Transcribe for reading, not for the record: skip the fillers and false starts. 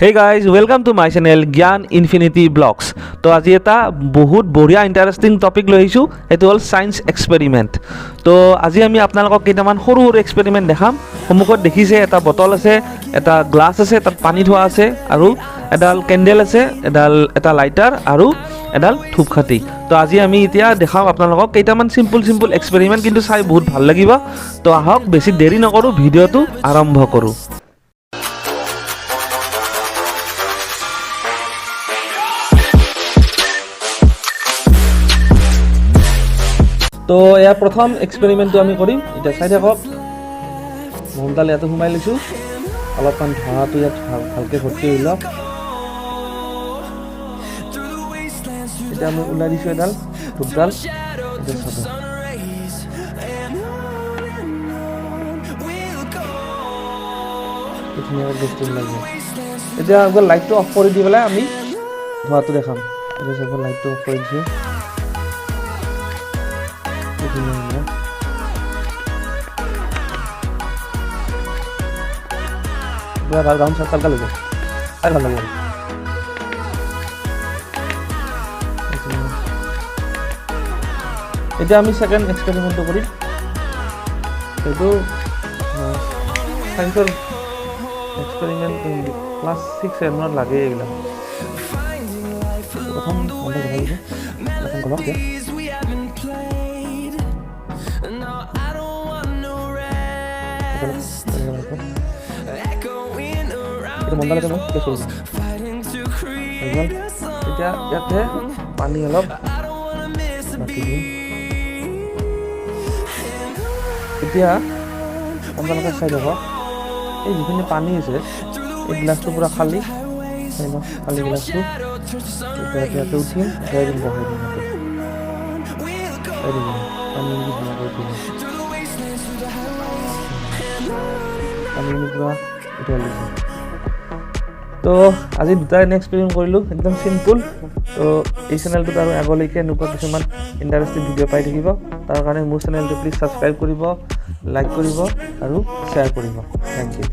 Hey guys, welcome to my channel Gyan Infinity Blocks. তো আজি এটা বহুত বঢ়িয়া ইন্টারেস্টিং টপিক লৈ আহিছো, এটো হল সায়েন্স এক্সপেরিমেন্ট। তো আজি আমি আপোনালোকক কেইটামান সৰু সৰু এক্সপেরিমেন্ট দেখাম। সমুখত দেখিছে এটা বটল আছে, এটা গ্লাস আছে, তাত পানী থোৱা আছে আৰু এডাল কেন্ডেল আছে, এটা লাইটাৰ আৰু এডাল ধূপকাঠি। তো আজি আমি এতিয়া দেখাম আপোনালোকক কেইটামান সিম্পল এক্সপেরিমেন্ট, কিন্তু চাই বহুত ভাল লাগিব। তো আহক বেছি দেৰি নকৰো, ভিডিঅটো আৰম্ভ কৰো। তো ইয়াৰ প্ৰথম এক্সপেৰিমেণ্টটো আমি কৰিম। এতিয়া চাই থাকক, মহমডাল ইয়াতে সোমাই লৈছোঁ, অলপমান ধোঁৱাটো ইয়াত ভালকৈ ভৰ্তি হৈ লওক। এতিয়া আমি ওলাই দিছোঁ এডাল ধূপডাল। এতিয়া চাব, ধুনীয়াকৈ বস্তু লাগিব। এতিয়া আকৌ লাইটটো অফ কৰি দি পেলাই আমি ধোঁৱাটো দেখাম। এতিয়া চাব, লাইটটো অফ কৰি দিছোঁ। গাউন চাৰ্কাল লৈ যায়, চাই ভাল লাগে। এতিয়া আমি ছেকেণ্ড এক্সপেৰিমেণ্টটো কৰিম। সেইটো চায়েন্সৰ এক্সপেৰিমেণ্ট ক্লাছ 6-7 লাগে এইবিলাক। প্ৰথম গলক দিয়া, এতিয়া ইয়াতে পানী অলপ মাতি দিম। এতিয়া আপোনালোকে চাই যাব, এই যিখিনি পানী আছে এই গিলাচটো পূৰা খালী গিলাচটো। এতিয়া ইয়াতে উঠিম, বহাই দিম পানী পূৰা উঠাই লৈছোঁ। তো আজি দুটা এনে এক্সপেৰিমেণ্ট কৰিলোঁ, একদম চিম্পুল। তো এই চেনেলটোত আৰু আগলৈকে এনেকুৱা কিছুমান ইণ্টাৰেষ্টিং ভিডিঅ' পাই থাকিব। তাৰ কাৰণে মোৰ চেনেলটো প্লিজ ছাবস্ক্ৰাইব কৰিব, লাইক কৰিব আৰু শ্বেয়াৰ কৰিব। Thank U.